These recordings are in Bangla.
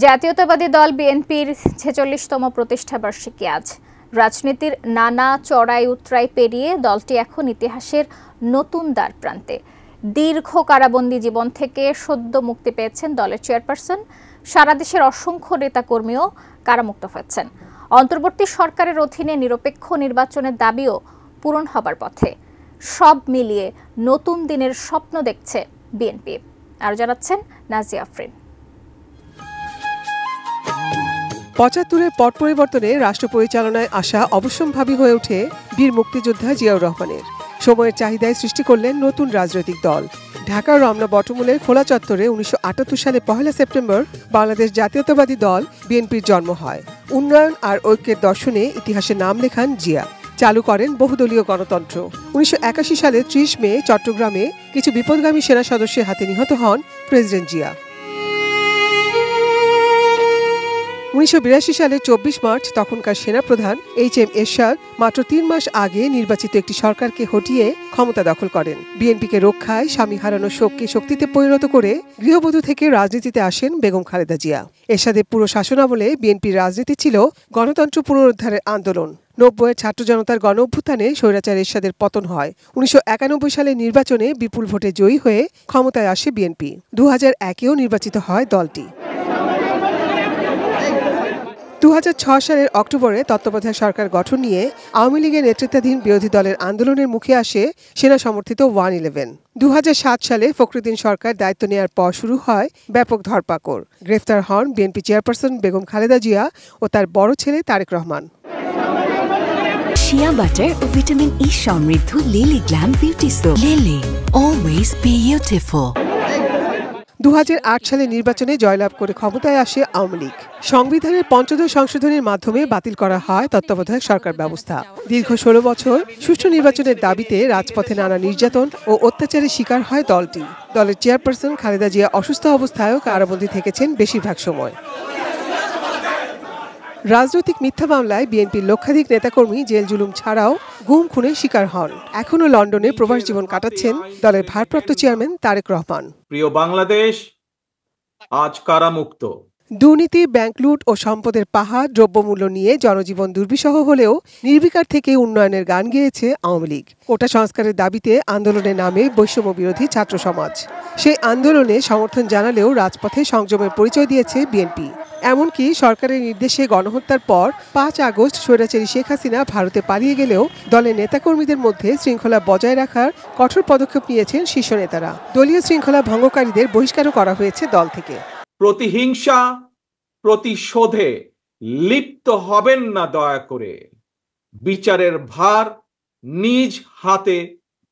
জাতীয়তাবাদী দল বিএনপির ৪৬তম প্রতিষ্ঠাবার্ষিকী আজ। রাজনীতির নানা চড়াই উতরাই পেরিয়ে দলটি এখন ইতিহাসের নতুন দ্বার প্রান্তে। দীর্ঘ কারাবন্দী জীবন থেকে সদ্য মুক্তি পেয়েছেন দলের চেয়ারপারসন। সারা দেশের অসংখ্য নেতাকর্মীও কারামুক্ত হয়েছেন। অন্তর্বর্তী সরকারের অধীনে নিরপেক্ষ নির্বাচনের দাবিও পূরণ হবার পথে। সব মিলিয়ে নতুন দিনের স্বপ্ন দেখছে বিএনপি। আরও জানাচ্ছেন নাজিয়া আফরিন। ৭৫-এর পট পরিবর্তনে রাষ্ট্র পরিচালনায় আসা অবশ্যম্ভাবী হয়ে ওঠে বীর মুক্তিযোদ্ধা জিয়াউর রহমানের। সময়ের চাহিদায় সৃষ্টি করলেন নতুন রাজনৈতিক দল। ঢাকার রমনা বটমূলের খোলা চত্বরে ১৯৭৮ সালে ১ সেপ্টেম্বর বাংলাদেশ জাতীয়তাবাদী দল বিএনপির জন্ম হয়। উন্নয়ন আর ঐক্যের দর্শনে ইতিহাসে নাম লেখান জিয়া। চালু করেন বহুদলীয় গণতন্ত্র। ১৯৮১ সালে ৩০ মে চট্টগ্রামে কিছু বিপদগামী সেনা সদস্যের হাতে নিহত হন প্রেসিডেন্ট জিয়া। ১৯৮২ সালের ২৪ মার্চ তখনকার সেনাপ্রধান HM এরশাদ মাত্র ৩ মাস আগে নির্বাচিত একটি সরকারকে হটিয়ে ক্ষমতা দখল করেন। বিএনপিকে রক্ষায় স্বামী হারানোর শোককে শক্তিতে পরিণত করে গৃহবধূ থেকে রাজনীতিতে আসেন বেগম খালেদা জিয়া। এরশাদের পুরো শাসনামলে বিএনপির রাজনীতি ছিল গণতন্ত্র পুনরুদ্ধারের আন্দোলন। ৯০-এর ছাত্র জনতার গণ অভ্যুত্থানে স্বৈরাচার এরশাদের পতন হয়। ১৯৯১ সালের নির্বাচনে বিপুল ভোটে জয়ী হয়ে ক্ষমতায় আসে বিএনপি। ২০০১-এও নির্বাচিত হয় দলটি। ২০০৬ সালের অক্টোবরে তত্ত্বাবধায়ক সরকার গঠন নিয়ে আওয়ামী লীগের নেতৃত্বাধীন বিরোধী দলের আন্দোলনের মুখে আসে সেনা সমর্থিত 111। ২০০৭ সালে ফখরুদ্দিন সরকার দায়িত্ব নেওয়ার পর শুরু হয় ব্যাপক ধরপাকড়। গ্রেফতার হন বিএনপি চেয়ারপারসন বেগম খালেদা জিয়া ও তার বড় ছেলে তারেক রহমান। শিয়া বাটার ও ভিটামিন ই সমৃদ্ধ lily glam beauty soap. Lily, always beautiful. ২০০৮ সালে নির্বাচনে জয়লাভ করে ক্ষমতায় আসে আওয়ামী লীগ। সংবিধানের ৫ম সংশোধনের মাধ্যমে বাতিল করা হয় তত্ত্বাবধায়ক সরকার ব্যবস্থা। দীর্ঘ ১৬ বছর সুষ্ঠু নির্বাচনের দাবিতে রাজপথে নানা নির্যাতন ও অত্যাচারের শিকার হয় দলটি। দলের চেয়ারপারসন খালেদা জিয়া অসুস্থ অবস্থায়ও কারাবন্দী থেকেছেন বেশিরভাগ সময়। রাজনৈতিক মিথ্যা মামলায় বিএনপির লক্ষাধিক নেতাকর্মী জেল জুলুম ছাড়াও গুম খুনের শিকার হন। এখনও লন্ডনে প্রবাস জীবন কাটাচ্ছেন দলের ভারপ্রাপ্ত চেয়ারম্যান তারেক রহমান। প্রিয় বাংলাদেশ আজ কারামুক্ত। দুর্নীতি, ব্যাংক লুট ও সম্পদের পাহাড়, দ্রব্যমূল্য নিয়ে জনজীবন দুর্বিষহ হলেও নির্বিকার থেকে উন্নয়নের গান গেয়েছে আওয়ামী লীগ। কোটা সংস্কারের দাবিতে আন্দোলনে নামে বৈষম্য বিরোধী ছাত্র সমাজ। সেই আন্দোলনে সমর্থন জানালেও রাজপথে সংযমের পরিচয় দিয়েছে বিএনপি। এমনকি সরকারের নির্দেশে গণহত্যার পর ৫ আগস্ট স্বৈরাচারী শেখ হাসিনা ভারতে পালিয়ে গেলেও দলের নেতাকর্মীদের মধ্যে শৃঙ্খলা বজায় রাখার কঠোর পদক্ষেপ নিয়েছেন শীর্ষ নেতারা। দলীয় শৃঙ্খলা ভঙ্গকারীদের বহিষ্কারও করা হয়েছে দল থেকে। প্রতিহিংসা, প্রতিশোধে লিপ্ত হবেন না দয়া করে। বিচারের ভার নিজ হাতে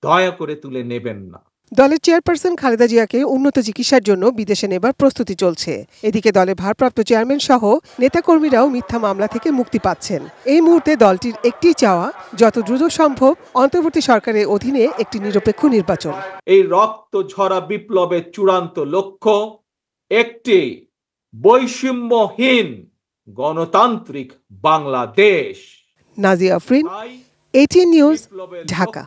দয়া করে তুলে নেবেন না। দলের চেয়ারপারসন খালেদা জিয়াকে উন্নত চিকিৎসার জন্য বিদেশে নেবার প্রস্তুতি চলছে। এদিকে দলের ভারপ্রাপ্ত চেয়ারম্যান সহ নেতাকর্মীরাও মিথ্যা মামলা থেকে মুক্তি পাচ্ছেন। এই মুহূর্তে দলটির একটি চাওয়া, যত দ্রুত সম্ভব অন্তর্বর্তী সরকারের অধীনে একটি নিরপেক্ষ নির্বাচন। এই রক্ত ঝরা বিপ্লবের চূড়ান্ত লক্ষ্য একটি বৈষম্যহীন গণতান্ত্রিক বাংলাদেশ। Nazia Afrin, ATN news, Dhaka.